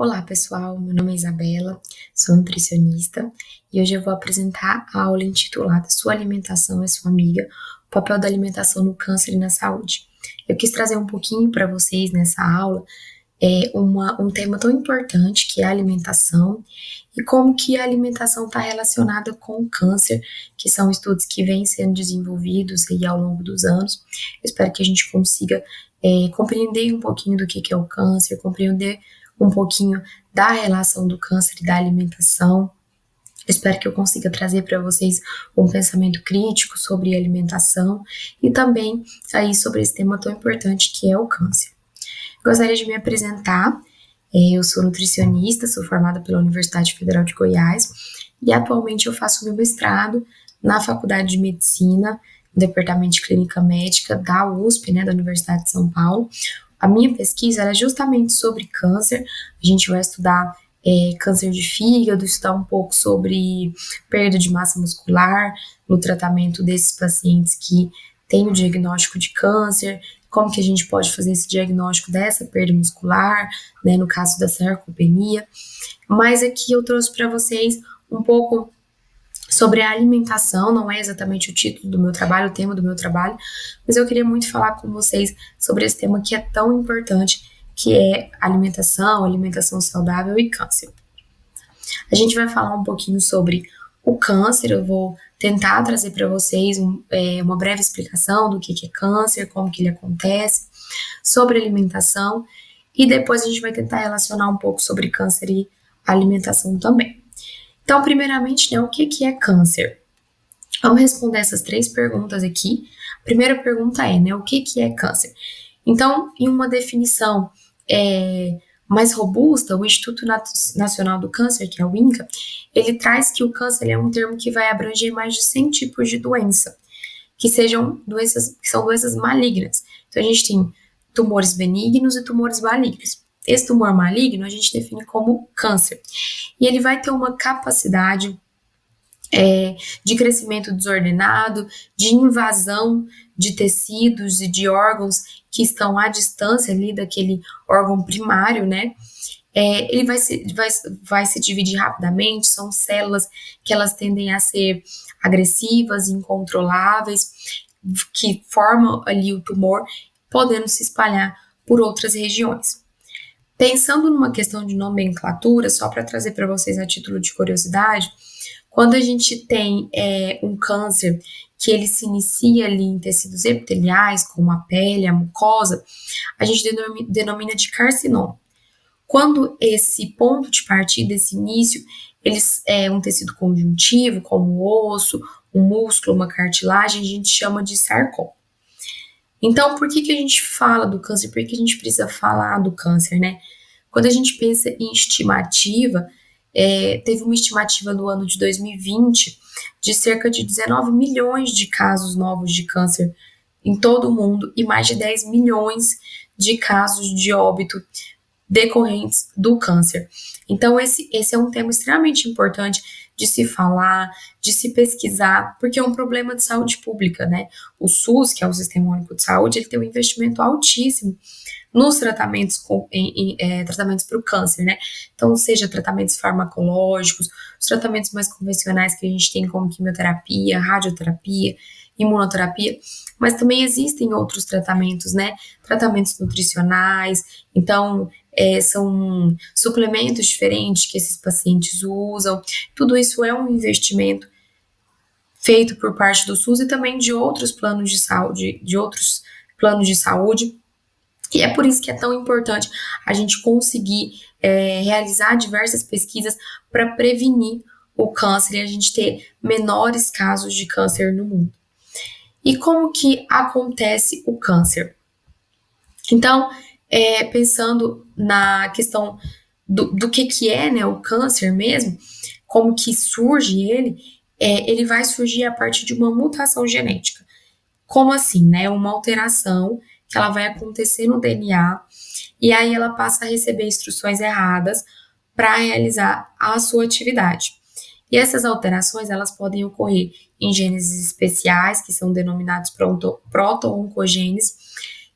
Olá pessoal, meu nome é Isabela, sou nutricionista e hoje eu vou apresentar a aula intitulada Sua alimentação é sua amiga, o papel da alimentação no câncer e na saúde. Eu quis trazer um pouquinho para vocês nessa aula um tema tão importante que é a alimentação e como que a alimentação está relacionada com o câncer, que são estudos que vêm sendo desenvolvidos aí ao longo dos anos. Eu espero que a gente consiga compreender um pouquinho do que é o câncer, compreender um pouquinho da relação do câncer e da alimentação. Eu espero que eu consiga trazer para vocês um pensamento crítico sobre alimentação e também aí sobre esse tema tão importante que é o câncer. Gostaria de me apresentar. Eu sou nutricionista, sou formada pela Universidade Federal de Goiás e atualmente eu faço meu mestrado na Faculdade de Medicina, no Departamento de Clínica Médica da USP, da Universidade de São Paulo. A minha pesquisa é justamente sobre câncer. A gente vai estudar câncer de fígado, estudar um pouco sobre perda de massa muscular no tratamento desses pacientes que têm o diagnóstico de câncer, como que a gente pode fazer esse diagnóstico dessa perda muscular, no caso da sarcopenia. Mas aqui eu trouxe para vocês um pouco sobre a alimentação, não é exatamente o título do meu trabalho, o tema do meu trabalho, mas eu queria muito falar com vocês sobre esse tema que é tão importante, que é alimentação saudável e câncer. A gente vai falar um pouquinho sobre o câncer, eu vou tentar trazer para vocês uma breve explicação do que é câncer, como que ele acontece, sobre alimentação, e depois a gente vai tentar relacionar um pouco sobre câncer e alimentação também. Então, primeiramente, o que é câncer? Vamos responder essas 3 perguntas aqui. A primeira pergunta é, o que é câncer? Então, em uma definição mais robusta, o Instituto Nacional do Câncer, que é o INCA, ele traz que o câncer é um termo que vai abranger mais de 100 tipos de doença, que são doenças malignas. Então, a gente tem tumores benignos e tumores malignos. Esse tumor maligno a gente define como câncer. E ele vai ter uma capacidade de crescimento desordenado, de invasão de tecidos e de órgãos que estão à distância ali daquele órgão primário, ele vai se dividir rapidamente, são células que elas tendem a ser agressivas, incontroláveis, que formam ali o tumor, podendo se espalhar por outras regiões. Pensando numa questão de nomenclatura, só para trazer para vocês a título de curiosidade, quando a gente tem um câncer que ele se inicia ali em tecidos epiteliais, como a pele, a mucosa, a gente denomina de carcinoma. Quando esse ponto de partida, esse início, é um tecido conjuntivo, como o osso, um músculo, uma cartilagem, a gente chama de sarcoma. Então, por que a gente fala do câncer? Por que a gente precisa falar do câncer, Quando a gente pensa em estimativa, teve uma estimativa no ano de 2020 de cerca de 19 milhões de casos novos de câncer em todo o mundo e mais de 10 milhões de casos de óbito decorrentes do câncer. Então, esse é um tema extremamente importante de se falar, de se pesquisar, porque é um problema de saúde pública, O SUS, que é o Sistema Único de Saúde, ele tem um investimento altíssimo nos tratamentos tratamentos para o câncer, Então, seja tratamentos farmacológicos, os tratamentos mais convencionais que a gente tem, como quimioterapia, radioterapia, imunoterapia, mas também existem outros tratamentos, Tratamentos nutricionais, então, são suplementos diferentes que esses pacientes usam. Tudo isso é um investimento feito por parte do SUS e também de outros planos de saúde, e é por isso que é tão importante a gente conseguir realizar diversas pesquisas para prevenir o câncer e a gente ter menores casos de câncer no mundo. E como que acontece o câncer? Então, pensando na questão do que é o câncer mesmo, como que surge ele vai surgir a partir de uma mutação genética. Como assim, Uma alteração que ela vai acontecer no DNA e aí ela passa a receber instruções erradas para realizar a sua atividade. E essas alterações, elas podem ocorrer em genes especiais, que são denominados proto-oncogenes,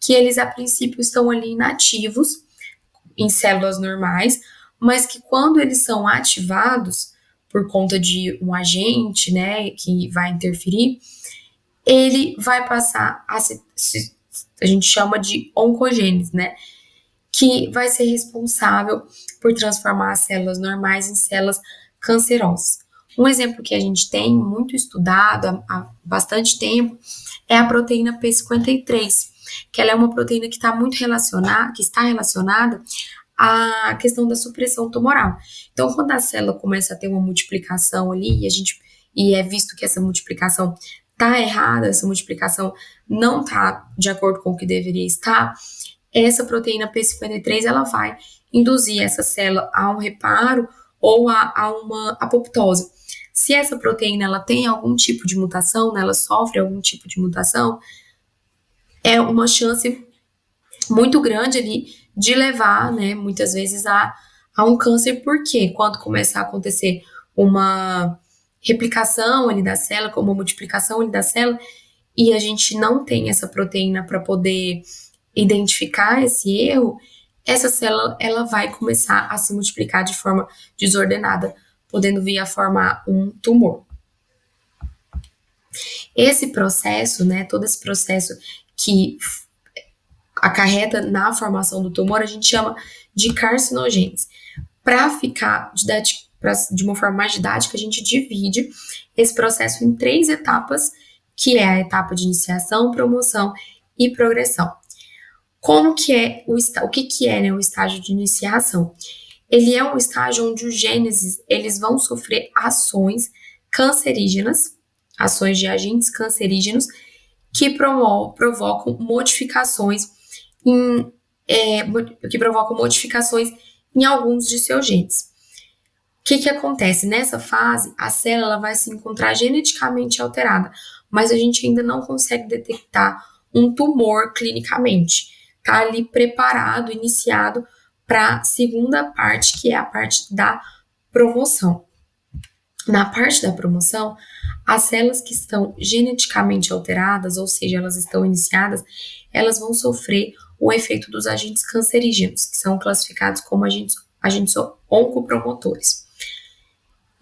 que eles a princípio estão ali inativos em células normais, mas que quando eles são ativados por conta de um agente, né, que vai interferir, ele vai passar a gente chama de oncogênese, né, que vai ser responsável por transformar as células normais em células cancerosas. Um exemplo que a gente tem muito estudado há bastante tempo é a proteína P53, que ela é uma proteína que está muito relacionada, que está relacionada à questão da supressão tumoral. Então, quando a célula começa a ter uma multiplicação ali e é visto que essa multiplicação está errada, essa multiplicação não está de acordo com o que deveria estar, essa proteína P53 ela vai induzir essa célula a um reparo ou a uma apoptose. Se essa proteína ela tem algum tipo de mutação, né, ela sofre algum tipo de mutação, é uma chance muito grande ali de levar, né, muitas vezes a um câncer, porque quando começar a acontecer uma replicação ali da célula, como uma multiplicação ali da célula, e a gente não tem essa proteína para poder identificar esse erro, essa célula ela vai começar a se multiplicar de forma desordenada, podendo vir a formar um tumor. Esse processo, né, todo esse processo que acarreta na formação do tumor, a gente chama de carcinogênese. Para ficar de uma forma mais didática, a gente divide esse processo em 3 etapas, que é a etapa de iniciação, promoção e progressão. Como que é o que é, né, o estágio de iniciação? Ele é um estágio onde os genes eles vão sofrer ações cancerígenas, ações de agentes cancerígenos que provocam modificações em alguns de seus genes. O que acontece? Nessa fase, a célula vai se encontrar geneticamente alterada, mas a gente ainda não consegue detectar um tumor clinicamente. Está ali preparado, iniciado para a segunda parte, que é a parte da promoção. Na parte da promoção, as células que estão geneticamente alteradas, ou seja, elas estão iniciadas, elas vão sofrer o efeito dos agentes cancerígenos, que são classificados como agentes oncopromotores.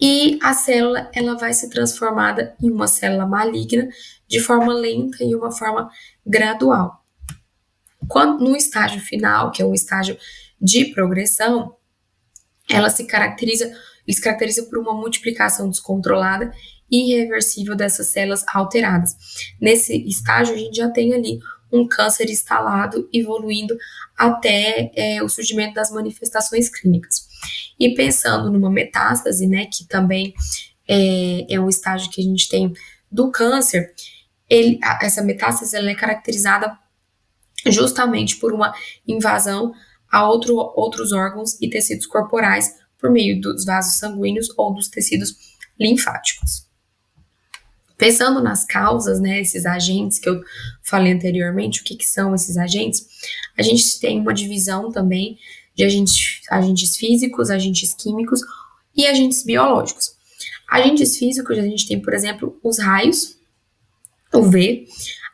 E a célula ela vai ser transformada em uma célula maligna de forma lenta e uma forma gradual. No estágio final, que é o estágio de progressão, ela se caracteriza por uma multiplicação descontrolada e irreversível dessas células alteradas. Nesse estágio, a gente já tem ali um câncer instalado, evoluindo até o surgimento das manifestações clínicas. E pensando numa metástase, né, que também é um estágio que a gente tem do câncer, essa metástase ela é caracterizada justamente por uma invasão a outros órgãos e tecidos corporais por meio dos vasos sanguíneos ou dos tecidos linfáticos. Pensando nas causas, né, esses agentes que eu falei anteriormente, o que são esses agentes? A gente tem uma divisão também de agentes físicos, agentes químicos e agentes biológicos. Agentes físicos, a gente tem, por exemplo, os raios, UV.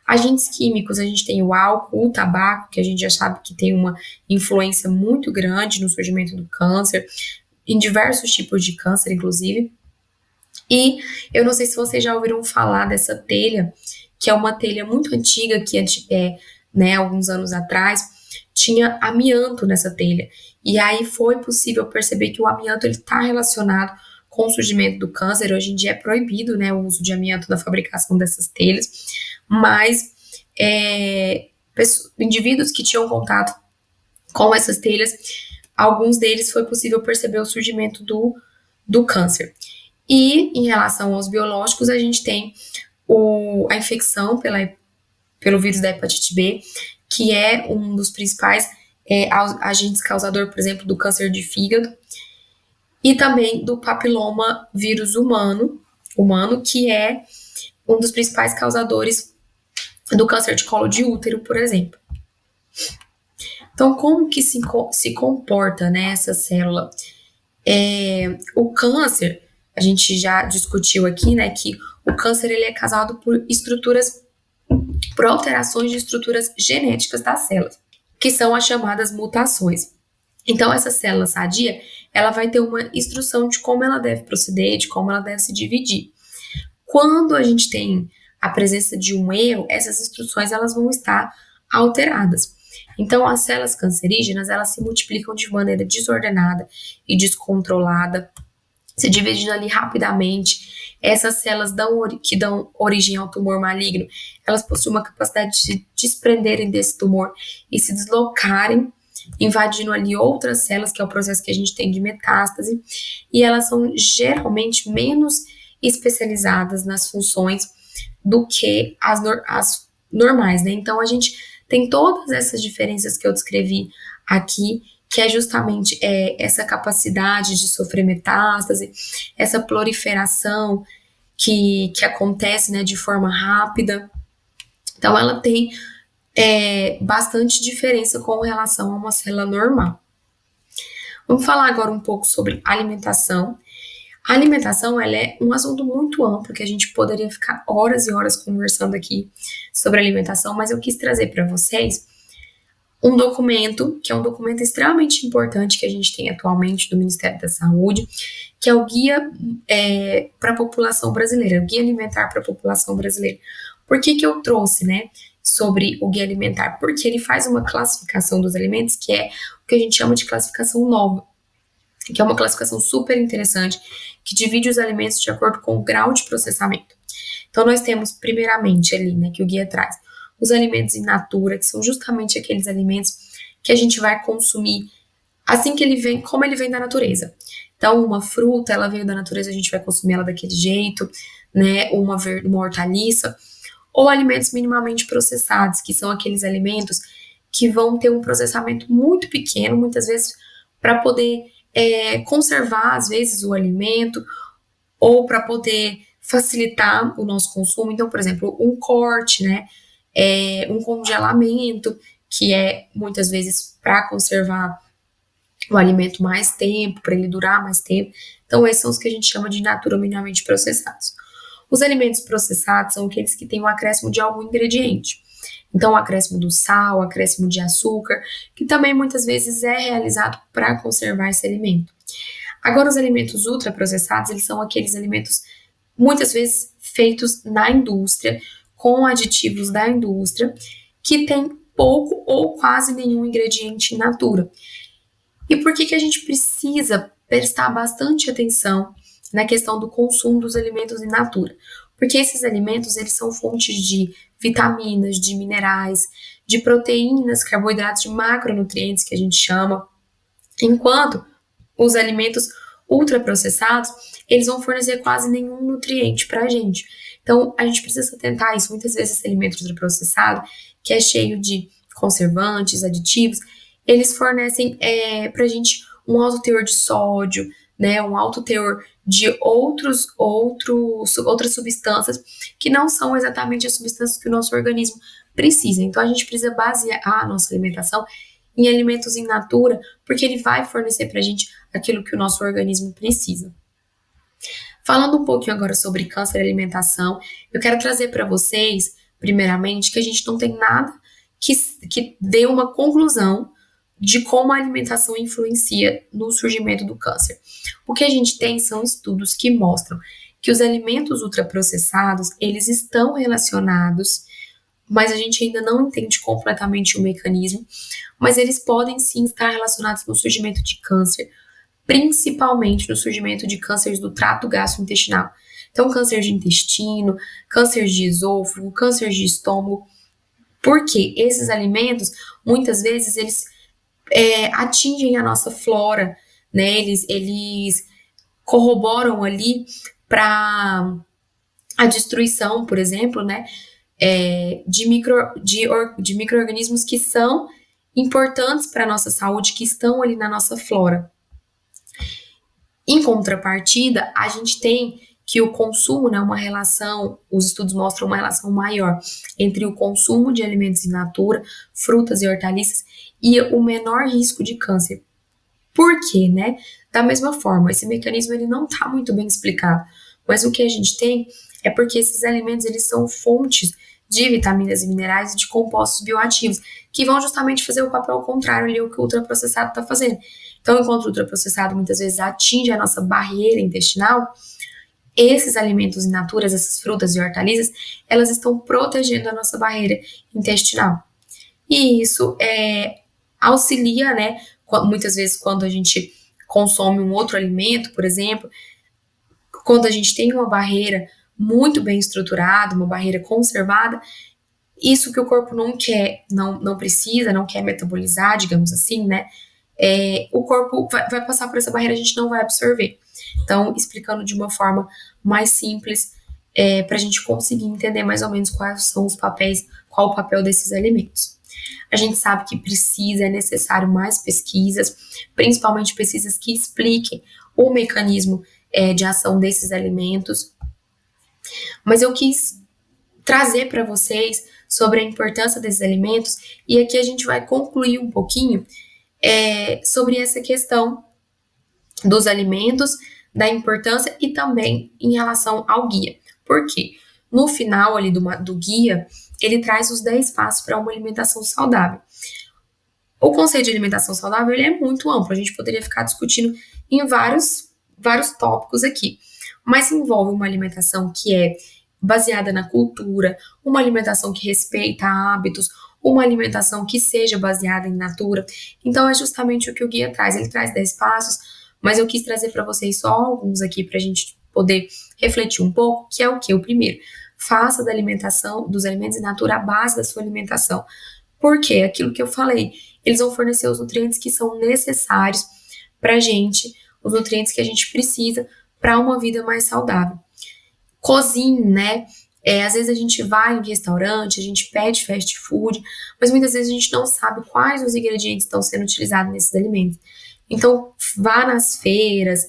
Agentes químicos, a gente tem o álcool, o tabaco, que a gente já sabe que tem uma influência muito grande no surgimento do câncer, em diversos tipos de câncer, inclusive. E eu não sei se vocês já ouviram falar dessa telha, que é uma telha muito antiga, que alguns anos atrás, tinha amianto nessa telha. E aí foi possível perceber que o amianto está relacionado com o surgimento do câncer. Hoje em dia é proibido, né, o uso de amianto na fabricação dessas telhas, mas indivíduos que tinham contato com essas telhas, alguns deles foi possível perceber o surgimento do câncer. E em relação aos biológicos, a gente tem a infecção pelo vírus da hepatite B, que é um dos principais agentes causador, por exemplo, do câncer de fígado, e também do papiloma vírus humano, que é um dos principais causadores do câncer de colo de útero, por exemplo. Então, como que se comporta, né, essa célula? O câncer, a gente já discutiu aqui, né, que o câncer ele é causado por alterações de estruturas genéticas das células, que são as chamadas mutações. Então, essa célula sadia, ela vai ter uma instrução de como ela deve proceder, de como ela deve se dividir. Quando a gente tem a presença de um erro, essas instruções elas vão estar alteradas. Então, as células cancerígenas, elas se multiplicam de maneira desordenada e descontrolada, se dividindo ali rapidamente. Essas células que dão origem ao tumor maligno, elas possuem uma capacidade de se desprenderem desse tumor e se deslocarem, invadindo ali outras células, que é o processo que a gente tem de metástase, e elas são geralmente menos especializadas nas funções do que as normais, né? Então, a gente tem todas essas diferenças que eu descrevi aqui, que é justamente essa capacidade de sofrer metástase, essa proliferação que acontece, né, de forma rápida. Então, ela tem bastante diferença com relação a uma célula normal. Vamos falar agora um pouco sobre alimentação. A alimentação, ela é um assunto muito amplo, que a gente poderia ficar horas e horas conversando aqui sobre alimentação, mas eu quis trazer para vocês um documento, que é um documento extremamente importante que a gente tem atualmente do Ministério da Saúde, que é o Guia para a População Brasileira, o Guia Alimentar para a População Brasileira. Por que eu trouxe, né, sobre o Guia Alimentar? Porque ele faz uma classificação dos alimentos que é o que a gente chama de classificação nova, que é uma classificação super interessante, que divide os alimentos de acordo com o grau de processamento. Então, nós temos, primeiramente, ali, né, que o guia traz, os alimentos in natura, que são justamente aqueles alimentos que a gente vai consumir assim que ele vem, como ele vem da natureza. Então, uma fruta, ela veio da natureza, a gente vai consumir ela daquele jeito, né, uma hortaliça, ou alimentos minimamente processados, que são aqueles alimentos que vão ter um processamento muito pequeno, muitas vezes, para poder conservar, às vezes, o alimento, ou para poder facilitar o nosso consumo. Então, por exemplo, um corte, né, um congelamento, que é muitas vezes para conservar o alimento mais tempo, para ele durar mais tempo. Então, esses são os que a gente chama de in natura minimamente processados. Os alimentos processados são aqueles que têm um acréscimo de algum ingrediente. Então, o acréscimo do sal, o acréscimo de açúcar, que também muitas vezes é realizado para conservar esse alimento. Agora, os alimentos ultraprocessados, eles são aqueles alimentos muitas vezes feitos na indústria, com aditivos da indústria, que tem pouco ou quase nenhum ingrediente in natura. E por que a gente precisa prestar bastante atenção na questão do consumo dos alimentos in natura? Porque esses alimentos, eles são fontes de vitaminas, de minerais, de proteínas, carboidratos, de macronutrientes, que a gente chama, enquanto os alimentos ultraprocessados, eles vão fornecer quase nenhum nutriente para a gente. Então, a gente precisa atentar a isso. Muitas vezes, esse alimento ultraprocessado, que é cheio de conservantes, aditivos, eles fornecem para a gente um alto teor de sódio, né, um alto teor de outras substâncias que não são exatamente as substâncias que o nosso organismo precisa. Então, a gente precisa basear a nossa alimentação em alimentos in natura, porque ele vai fornecer para a gente aquilo que o nosso organismo precisa. Falando um pouquinho agora sobre câncer e alimentação, eu quero trazer para vocês, primeiramente, que a gente não tem nada que dê uma conclusão de como a alimentação influencia no surgimento do câncer. O que a gente tem são estudos que mostram que os alimentos ultraprocessados, eles estão relacionados, mas a gente ainda não entende completamente o mecanismo, mas eles podem sim estar relacionados no surgimento de câncer, principalmente no surgimento de cânceres do trato gastrointestinal. Então, câncer de intestino, câncer de esôfago, câncer de estômago, porque esses alimentos, muitas vezes, eles atingem a nossa flora, né? Eles corroboram ali para a destruição, por exemplo, né? De micro-organismos que são importantes para a nossa saúde, que estão ali na nossa flora. Em contrapartida, a gente tem que o consumo, né, uma relação, os estudos mostram uma relação maior entre o consumo de alimentos in natura, frutas e hortaliças, e o menor risco de câncer. Por quê, né? Da mesma forma, esse mecanismo ele não está muito bem explicado, mas o que a gente tem é porque esses alimentos eles são fontes de vitaminas e minerais e de compostos bioativos, que vão justamente fazer o papel contrário ali ao que o ultraprocessado está fazendo. Então, enquanto o ultraprocessado muitas vezes atinge a nossa barreira intestinal, esses alimentos in natura, essas frutas e hortaliças, elas estão protegendo a nossa barreira intestinal. E isso auxilia, né? Muitas vezes quando a gente consome um outro alimento, por exemplo, quando a gente tem uma barreira muito bem estruturada, uma barreira conservada, isso que o corpo não quer, não precisa, não quer metabolizar, digamos assim, né? O corpo vai passar por essa barreira, a gente não vai absorver. Então, explicando de uma forma mais simples, para a gente conseguir entender mais ou menos quais são os papéis, qual o papel desses alimentos. A gente sabe que é necessário mais pesquisas, principalmente pesquisas que expliquem o mecanismo de ação desses alimentos. Mas eu quis trazer para vocês sobre a importância desses alimentos e aqui a gente vai concluir um pouquinho sobre essa questão dos alimentos, da importância e também em relação ao guia. Por quê? No final ali do guia, ele traz os 10 passos para uma alimentação saudável. O conceito de alimentação saudável ele é muito amplo, a gente poderia ficar discutindo em vários tópicos aqui, mas envolve uma alimentação que é baseada na cultura, uma alimentação que respeita hábitos, uma alimentação que seja baseada em natura. Então, é justamente o que o guia traz. Ele traz 10 passos, mas eu quis trazer para vocês só alguns aqui para a gente poder refletir um pouco, que é o que? O primeiro, faça da alimentação, dos alimentos in natura a base da sua alimentação. Por quê? Aquilo que eu falei, eles vão fornecer os nutrientes que são necessários para a gente, os nutrientes que a gente precisa para uma vida mais saudável. Cozinhe, né? Às vezes a gente vai em restaurante, a gente pede fast food, mas muitas vezes a gente não sabe quais os ingredientes estão sendo utilizados nesses alimentos. Então, vá nas feiras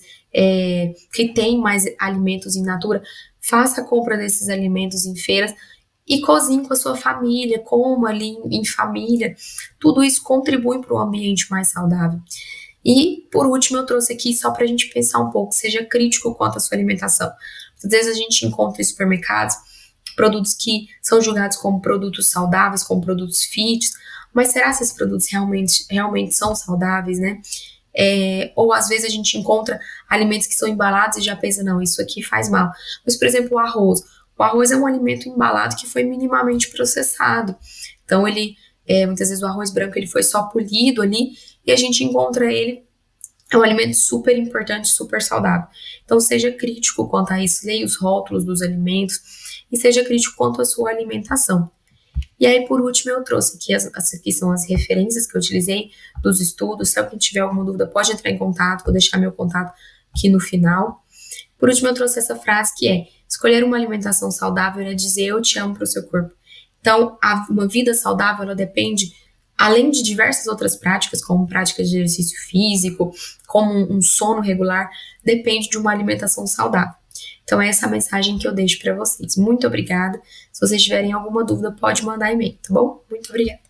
que tem mais alimentos in natura, faça a compra desses alimentos em feiras e cozinhe com a sua família, coma ali em família. Tudo isso contribui para um ambiente mais saudável. E, por último, eu trouxe aqui só para a gente pensar um pouco, seja crítico quanto à sua alimentação. Às vezes a gente encontra em supermercados produtos que são julgados como produtos saudáveis, como produtos fit, mas será que esses produtos realmente são saudáveis, né? Ou às vezes a gente encontra alimentos que são embalados e já pensa, não, isso aqui faz mal. Mas, por exemplo, o arroz. O arroz é um alimento embalado que foi minimamente processado. Então, muitas vezes o arroz branco ele foi só polido ali e a gente encontra ele, é um alimento super importante, super saudável. Então, seja crítico quanto a isso, leia os rótulos dos alimentos e seja crítico quanto à sua alimentação. E aí, por último, eu trouxe aqui, aqui são as referências que eu utilizei dos estudos. Se alguém tiver alguma dúvida, pode entrar em contato, vou deixar meu contato aqui no final. Por último, eu trouxe essa frase que é: escolher uma alimentação saudável é dizer eu te amo para o seu corpo. Então, uma vida saudável, ela depende, além de diversas outras práticas, como práticas de exercício físico, como um sono regular, depende de uma alimentação saudável. Então, é essa a mensagem que eu deixo para vocês. Muito obrigada. Se vocês tiverem alguma dúvida, pode mandar e-mail, tá bom? Muito obrigada.